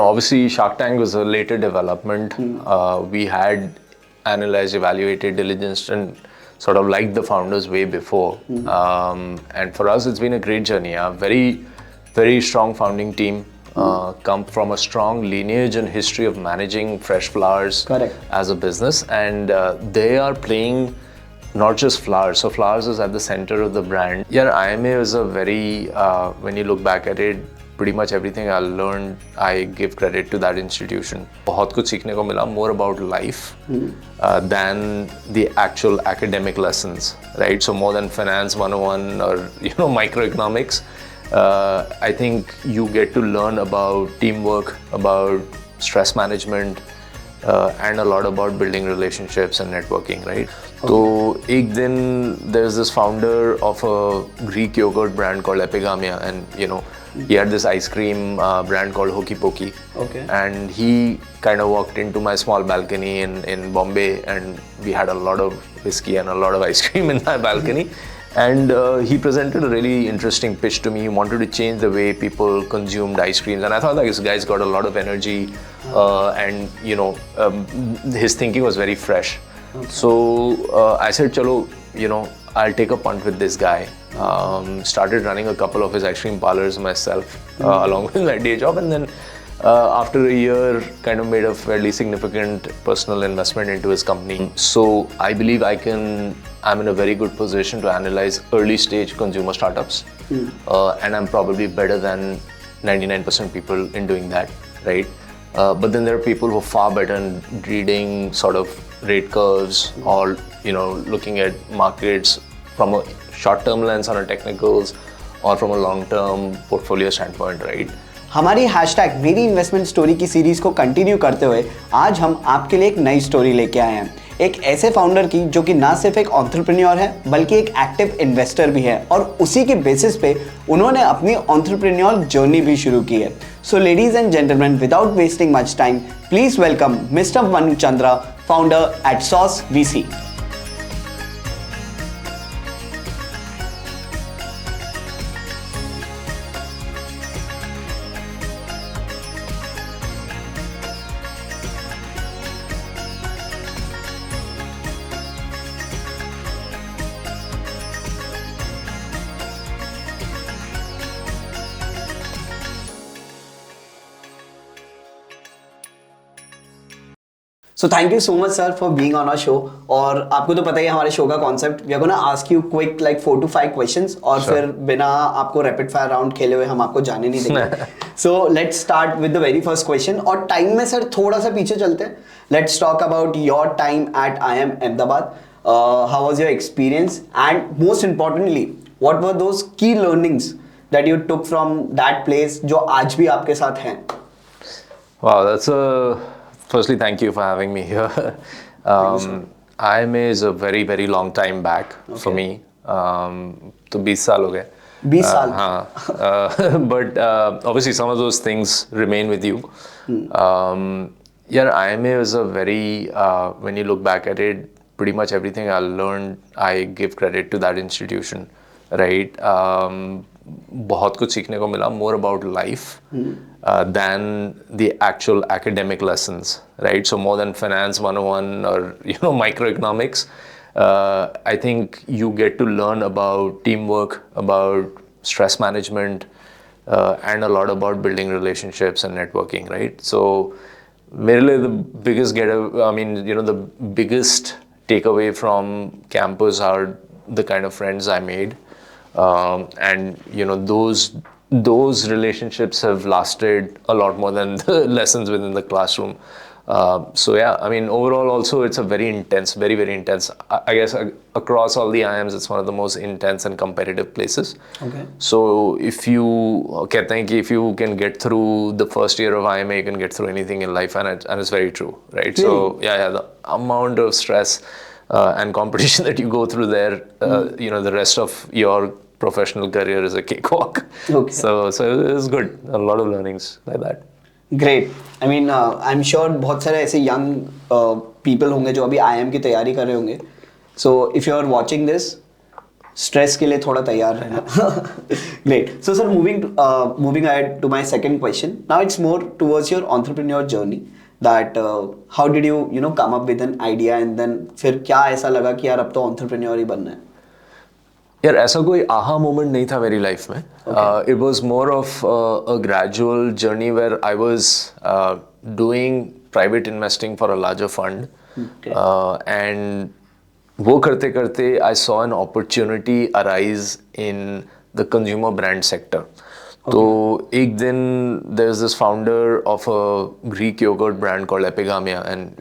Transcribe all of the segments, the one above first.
Obviously, Shark Tank was a later development. We had analyzed, evaluated, diligenced, and sort of liked the founders way before. And for us, it's been a great journey. A very, very strong founding team. Come from a strong lineage and history of managing fresh flowers as a business, and they are playing not just flowers. So flowers is at the center of the brand. Yeah, IMA is a very, when you look back at it, pretty much everything I learned, I give credit to that institution. बहुत कुछ सीखने को मिला, more about life than the actual academic lessons, right? So more than finance 101 or microeconomics. I think you get to learn about teamwork, about stress management, and a lot about building relationships and networking, right? So, एक दिन there's this founder of a Greek yogurt brand called Epigamia, and he had this ice cream brand called Hokey Pokey. And he kind of walked into my small balcony in Bombay, and we had a lot of whiskey and a lot of ice cream in my balcony. And he presented a really interesting pitch to me. He wanted to change the way people consumed ice creams, and I thought this guy's got a lot of energy, and his thinking was very fresh. So I said, "Chalo, I'll take a punt with this guy." Started running a couple of his ice cream parlors myself, along with my day job, and then after a year, kind of made a fairly significant personal investment into his company. So I believe I'm in a very good position to analyze early stage consumer startups, and I'm probably better than 99% people in doing that, right? But then there are people who are far better in reading sort of rate curves or looking at markets from a short-term lens on a technicals or from a long-term portfolio standpoint, right? हमारी hashtag मेरी investment story की series को continue करते हुए आज हम आपके लिए एक नई स्टोरी लेके आए हैं, एक ऐसे फाउंडर की जो कि ना सिर्फ एक एंटरप्रेन्योर है बल्कि एक एक्टिव इन्वेस्टर भी है, और उसी के बेसिस पे उन्होंने अपनी एंटरप्रेन्योर जर्नी भी शुरू की है. So ladies and gentleman, without wasting much time, please welcome mister Manu Chandra, founder at sauce VC. So thank you so much sir for being on our show. और आपको तो पता ही है हमारे शो का concept, we are gonna ask you quick like 4 to 5 questions, और फिर बिना आपको रैपिड फायर राउंड खेले हुए हम आपको जाने नहीं देंगे. So let's start with the very first question, और टाइम में सर थोड़ा सा पीछे चलते हैं. Let's talk about your time at IIM Ahmedabad. How was your experience, and most importantly what were those key learnings that you took from that place जो आज भी आपके साथ हैं? Wow, that's firstly, thank you for having me here. IMA is a very, very long time back for me. तो 20 साल हो गए. 20 साल. हाँ. But obviously some of those things remain with you. IMA is a very, when you look back at it, pretty much everything I learned, I give credit to that institution, right? बहुत कुछ सीखने को मिला, more about life than the actual academic lessons, right? So more than finance 101 or microeconomics, I think you get to learn about teamwork, about stress management, and a lot about building relationships and networking, right? So मेरे लिए the biggest takeaway from campus are the kind of friends I made. And those relationships have lasted a lot more than the lessons within the classroom. So yeah, I mean, overall also it's a very intense, very, very intense. I guess across all the IIMs, it's one of the most intense and competitive places. Okay. So if you can get through the first year of IIMA, you can get through anything in life, and it's very true, right? Really? So yeah, the amount of stress and competition that you go through there, the rest of your professional career is a cakewalk. Okay. So it was good. A lot of learnings like that. Great. I mean, I'm sure बहुत सारे ऐसे young people होंगे जो अभी IIM की तैयारी कर रहे होंगे. So if you are watching this, stress के लिए थोड़ा तैयार रहना. Great. So sir, moving ahead to my second question. Now it's more towards your entrepreneur journey. That how did you come up with an idea and then फिर क्या ऐसा लगा कि यार अब तो entrepreneur ही बनना है? यार ऐसा कोई आहा मोमेंट नहीं था मेरी लाइफ में. It was more of a gradual journey where I was doing private investing for a larger fund. Okay. And वो करते करते I saw an opportunity arise in the consumer brand sector. तो एक दिन there's this founder of a Greek yogurt brand called Epigamia, and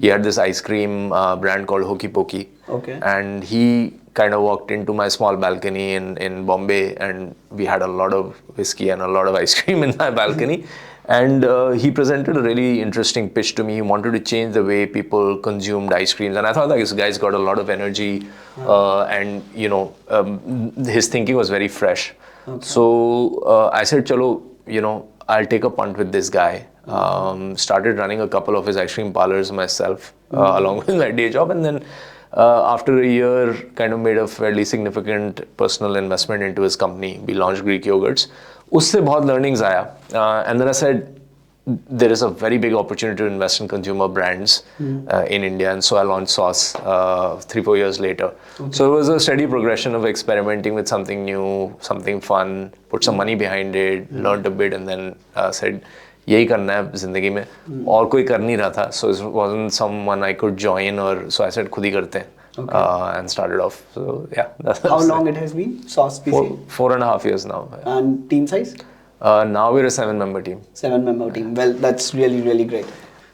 he had this ice cream brand called Hokey Pokey. Okay. And he kind of walked into my small balcony in Bombay, and we had a lot of whiskey and a lot of ice cream in my balcony. And he presented a really interesting pitch to me. He wanted to change the way people consumed ice creams. And I thought like, this guy's got a lot of energy, and his thinking was very fresh. Okay. So I said, chalo, I'll take a punt with this guy. Started running a couple of his ice cream parlors myself, along with my day job. And then after a year, kind of made a fairly significant personal investment into his company. We launched Greek yogurts. उससे बहुत learnings आया. And then I said, there is a very big opportunity to invest in consumer brands in India. And so I launched Sauce 3-4 years later. Okay. So it was a steady progression of experimenting with something new, something fun, put some money behind it, learned a bit, and then said, यही करना है जिंदगी में. और कोई कर नहीं रहा था. So it wasn't someone I could join, or so I said खुद ही करते हैं. Okay. And started off. So yeah. How long it has been? Sauce PC? 4.5 years now. And team size? Now we're a 7-member team. 7-member team. Well, that's really, really great.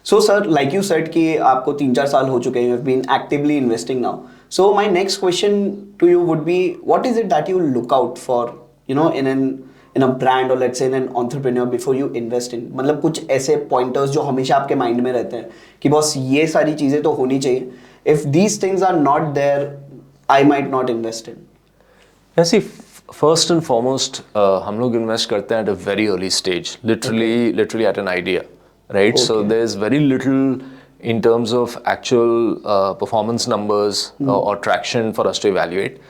So sir, like you said कि आपको 3-4 साल हो चुके हैं. You have been actively investing now. So my next question to you would be, what is it that you look out for, in a brand, or let's say in an entrepreneur before you invest in? मतलब कुछ ऐसे pointers जो हमेशा आपके mind में रहते हैं कि बॉस ये सारी चीजें तो होनी चाहिए. If these things are not there, I might not invest in. Yeah, see, first and foremost, हम लोग invest करते हैं at a very early stage, literally at an idea, right? Okay. So there's very little in terms of actual performance numbers or traction for us to evaluate.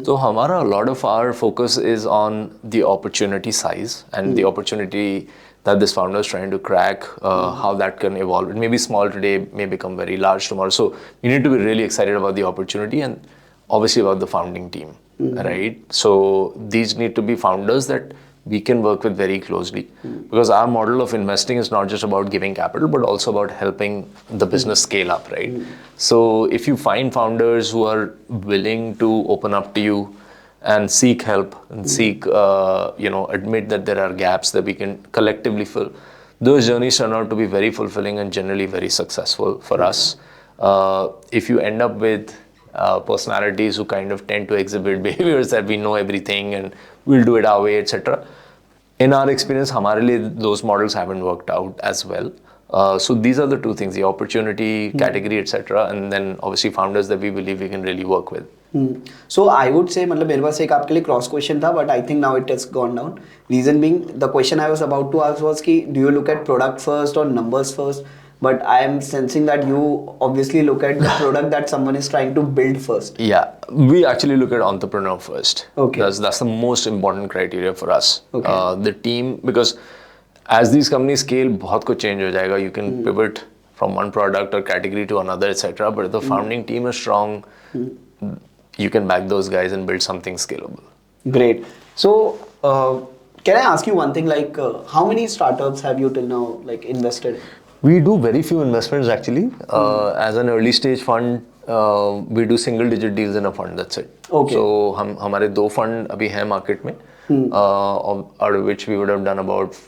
So हमारा a lot of our focus is on the opportunity size and the opportunity that this founder is trying to crack, how that can evolve. It may be small today, may become very large tomorrow. So you need to be really excited about the opportunity and obviously about the founding team, right? So these need to be founders that we can work with very closely, because our model of investing is not just about giving capital, but also about helping the business scale up, right? So if you find founders who are willing to open up to you and seek help and seek, admit that there are gaps that we can collectively fill, those journeys turn out to be very fulfilling and generally very successful for us. If you end up with personalities who kind of tend to exhibit behaviors that we know everything and we'll do it our way, etc. In our experience, हमारे लिए those models haven't worked out as well. So these are the two things: the opportunity, category, etc., and then obviously founders that we believe we can really work with. So I would say, मतलब मेरे पास एक आपके लिए cross question था, but I think now it has gone down. Reason being, the question I was about to ask was कि do you look at product first or numbers first? But I am sensing that you obviously look at the product that someone is trying to build first. Yeah, we actually look at entrepreneur first. Okay. That's the most important criteria for us. Okay. The team, because as these companies scale, बहुत कुछ change हो जाएगा. You can pivot from one product or category to another, etc. But if the founding team is strong, you can back those guys and build something scalable. Great. So, can I ask you one thing? Like, how many startups have you till now invested in? We do very few investments actually. As an early stage fund, we do single digit deals in a fund. That's it. Okay. So हमारे 2 fund अभी हैं market में, out of which we would have done about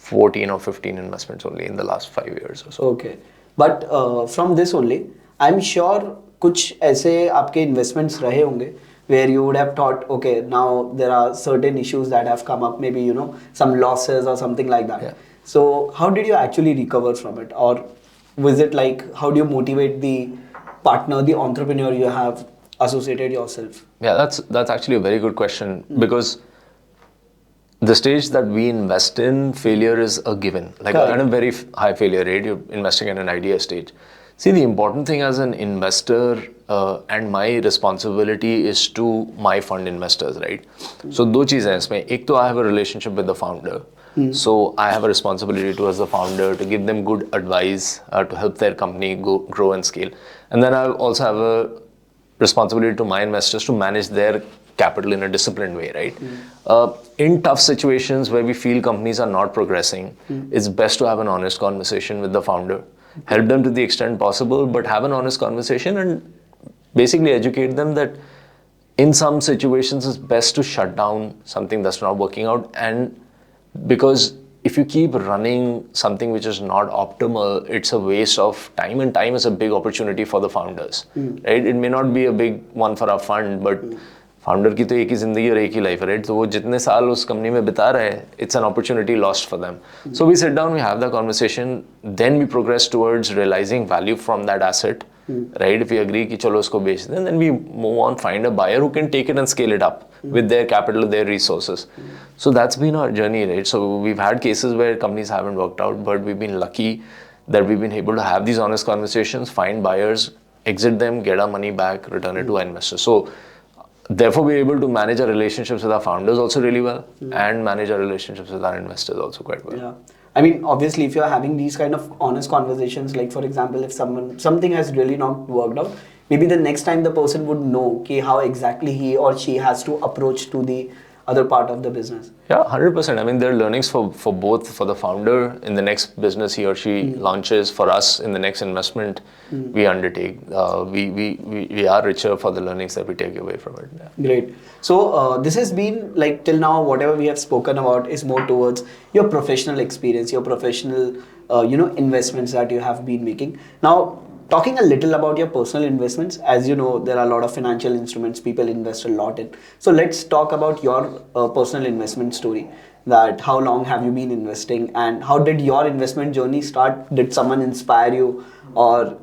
14 or 15 investments only in the last 5 years or so. Okay. But from this only, I'm sure कुछ ऐसे आपके investments रहे होंगे where you would have thought, okay, now there are certain issues that have come up, maybe some losses or something like that. Yeah. So how did you actually recover from it? Or was it like, how do you motivate the partner, the entrepreneur you have associated yourself? Yeah, that's actually a very good question, because the stage that we invest in, failure is a given. Like at a very high failure rate, you're investing in an idea stage. See, the important thing as an investor and my responsibility is to my fund investors, right? So दो चीज़ें हैं इसमें. एक तो I have a relationship with the founder. So I have a responsibility towards the founder to give them good advice to help their company grow and scale. And then I also have a responsibility to my investors to manage their capital in a disciplined way, right? In tough situations where we feel companies are not progressing, it's best to have an honest conversation with the founder. Help them to the extent possible, but have an honest conversation and basically educate them that in some situations it's best to shut down something that's not working out. And because if you keep running something which is not optimal, it's a waste of time, and time is a big opportunity for the founders, right? It may not be a big one for our fund, but founder की तो एक ही जिंदगी और एक ही life, right? तो वो जितने साल उस company में बिता रहे हैं, it's an opportunity lost for them. So we sit down, we have the conversation, then we progress towards realizing value from that asset, right? If we agree कि चलो उसको बेच दें, then we move on, find a buyer who can take it and scale it up with their capital, their resources. So that's been our journey, right? So we've had cases where companies haven't worked out, but we've been lucky that we've been able to have these honest conversations, find buyers, exit them, get our money back, return it to our investors. So therefore, we're able to manage our relationships with our founders also really well, and manage our relationships with our investors also quite well. Yeah. I mean, obviously, if you're having these kind of honest conversations, like for example, if something has really not worked out, maybe the next time the person would know how exactly he or she has to approach to the other part of the business. Yeah, 100%. I mean, there are learnings for both, for the founder in the next business he or she launches, for us in the next investment we undertake. We are richer for the learnings that we take away from it. Yeah. Great. So this has been like till now, whatever we have spoken about is more towards your professional experience, your professional, investments that you have been making. Now, talking a little about your personal investments, as you know, there are a lot of financial instruments people invest a lot in. So let's talk about your personal investment story. That how long have you been investing, and how did your investment journey start? Did someone inspire you, or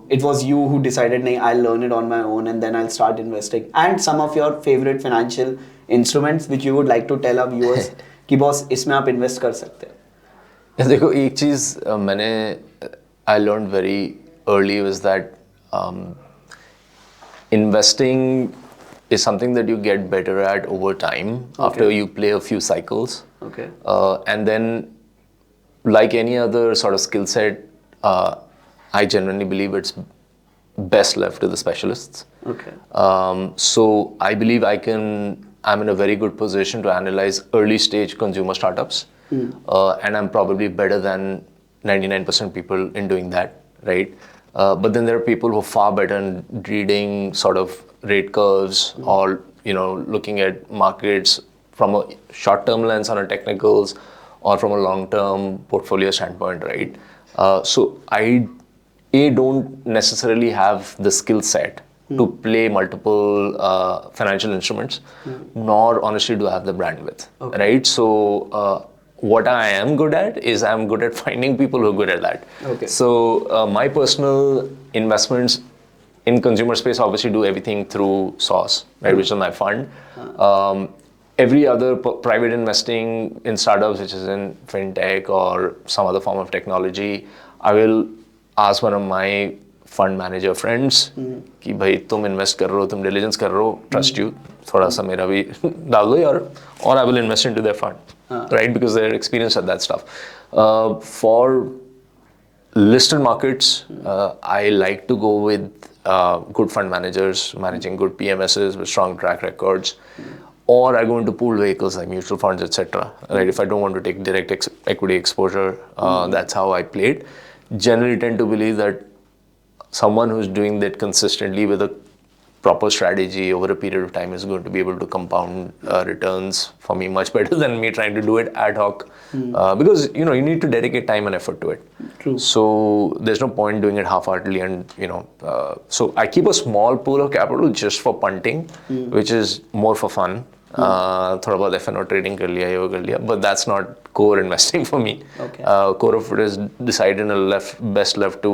it was you who decided, "Nahin, I'll learn it on my own and then I'll start investing"? And some of your favorite financial instruments which you would like to tell our viewers कि boss इसमें आप invest कर सकते हैं. देखो एक चीज I learned very early was that investing is something that you get better at over time after you play a few cycles. Okay. And then, like any other sort of skill set, I genuinely believe it's best left to the specialists. Okay. So I believe I'm in a very good position to analyze early stage consumer startups. And I'm probably better than 99% people in doing that, right? But then there are people who are far better in reading sort of rate curves or, looking at markets from a short-term lens on a technicals or from a long-term portfolio standpoint, right? So I don't necessarily have the skill set to play multiple financial instruments, nor honestly do I have the bandwidth, right? So what I am good at is I'm good at finding people who are good at that. Okay. So my personal investments in consumer space obviously do everything through SOS, right, which is my fund. Every other private investing in startups, which is in fintech or some other form of technology, I will ask one of my fund manager friends कि भाई तुम invest कर रहे हो, तुम diligence कर रहे हो, trust you, थोड़ा सा मेरा भी डाल दो यार, or I will invest into their fund, right, because they're experienced at that stuff. For listed markets, I like to go with good fund managers managing good PMSs with strong track records, or I go into pooled vehicles like mutual funds, etc. Right? If I don't want to take direct equity exposure, that's how I play it. Generally tend to believe that someone who's doing that consistently with a proper strategy over a period of time is going to be able to compound returns for me much better than me trying to do it ad hoc, because you need to dedicate time and effort to it. True. So there's no point doing it half-heartedly, and so I keep a small pool of capital just for punting, which is more for fun. थोड़ा बहुत F&O trading कर लिया, ये वो कर लिया, but that's not core investing for me. Okay. Core of it is decided and best left to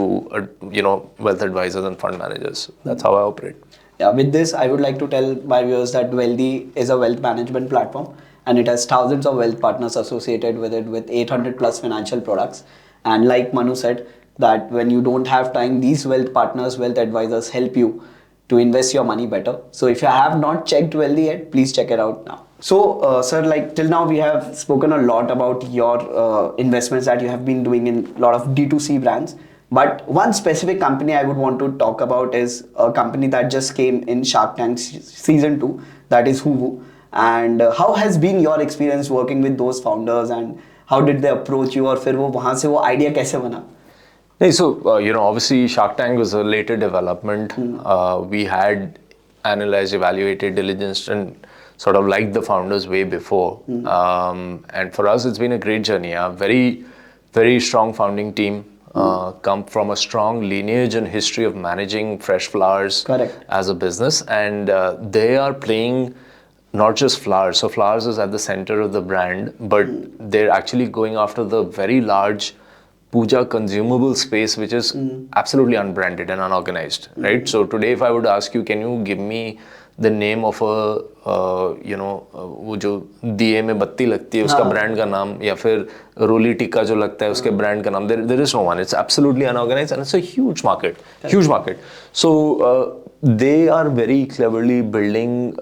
wealth advisors and fund managers. That's how I operate. Yeah, with this, I would like to tell my viewers that Wealthy is a wealth management platform, and it has thousands of wealth partners associated with it, with 800 plus financial products. And like Manu said, that when you don't have time, these wealth partners, wealth advisors help you to invest your money better. So if you have not checked Wealthy yet, please check it out now. So sir, like till now we have spoken a lot about your investments that you have been doing in a lot of D2C brands. But one specific company I would want to talk about is a company that just came in Shark Tank season 2, that is Hoovu. And how has been your experience working with those founders, and how did they approach you, और फिर वो वहाँ से वो idea कैसे बना? Hey, so, obviously Shark Tank was a later development. We had analyzed, evaluated, diligenced, and sort of liked the founders way before. And for us, it's been a great journey. A very, very strong founding team. Come from a strong lineage and history of managing fresh flowers. Correct. As a business. And they are playing not just flowers. So flowers is at the center of the brand, but they're actually going after the very large Pooja consumable space, which is absolutely unbranded and unorganized, right? So today, if I would ask you, can you give me the name of a, वो जो दिए में बत्ती लगती है उसका brand का नाम, या फिर रोली टिक्का जो लगता है उसके brand का नाम, there is no one. It's absolutely unorganized and it's a huge market, huge market. So they are very cleverly building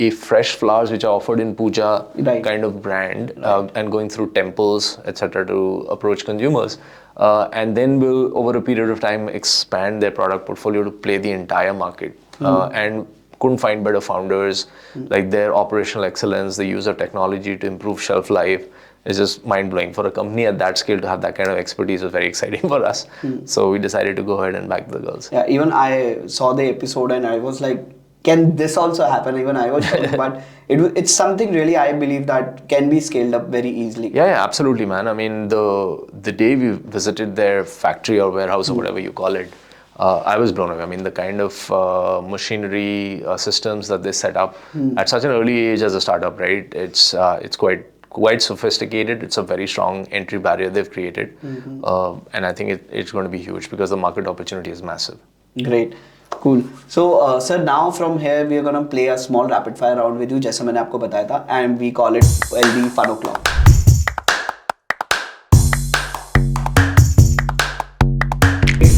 a fresh flowers which are offered in puja kind of brand, and going through temples, etc., to approach consumers, and then will over a period of time expand their product portfolio to play the entire market. And couldn't find better founders. Like their operational excellence, the use of technology to improve shelf life is just mind-blowing. For a company at that scale to have that kind of expertise was very exciting for us. So we decided to go ahead and back the girls. Yeah, even I saw the episode and I was like, can this also happen? Even I was shocked, but it's something really I believe that can be scaled up very easily. Yeah, absolutely, man. I mean, the day we visited their factory or warehouse or whatever you call it, I was blown away. I mean, the kind of machinery systems that they set up at such an early age as a startup, right? It's quite sophisticated. It's a very strong entry barrier they've created, and I think it's going to be huge because the market opportunity is massive. Great. Cool. So, sir, now from here we are gonna play a small rapid fire round with you, जैसे मैंने आपको बताया था, and we call it LD Fun O'Clock.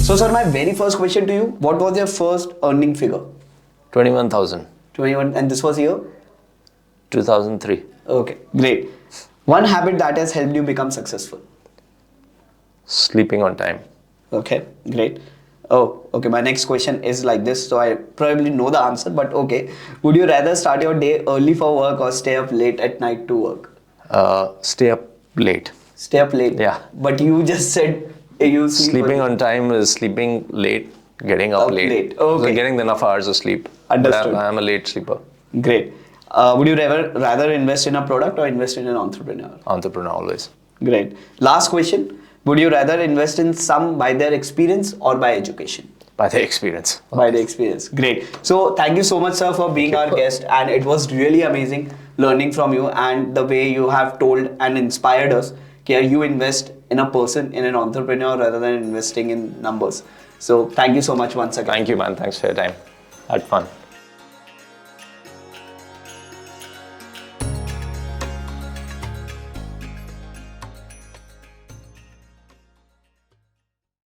So, sir, my very first question to you: what was your first earning figure? 21,000. 21, and this was year? 2003. Okay, great. One habit that has helped you become successful? Sleeping on time. Okay, great. Oh, okay. My next question is like this, so I probably know the answer, but okay. Would you rather start your day early for work or stay up late at night to work? Stay up late. Stay up late? Yeah. But you just said you sleep Sleeping early. on time is sleeping late, getting up late. Okay. So getting enough hours of sleep. Understood. I'm a late sleeper. Great. Would you rather invest in a product or invest in an entrepreneur? Entrepreneur always. Great. Last question. Would you rather invest in some by their experience or by education? By the experience. By the experience. Great. So thank you so much, sir, for being our guest, and it was really amazing learning from you and the way you have told and inspired us that you invest in a person, in an entrepreneur, rather than investing in numbers. So thank you so much once again. Thank you, man. Thanks for your time. Had fun.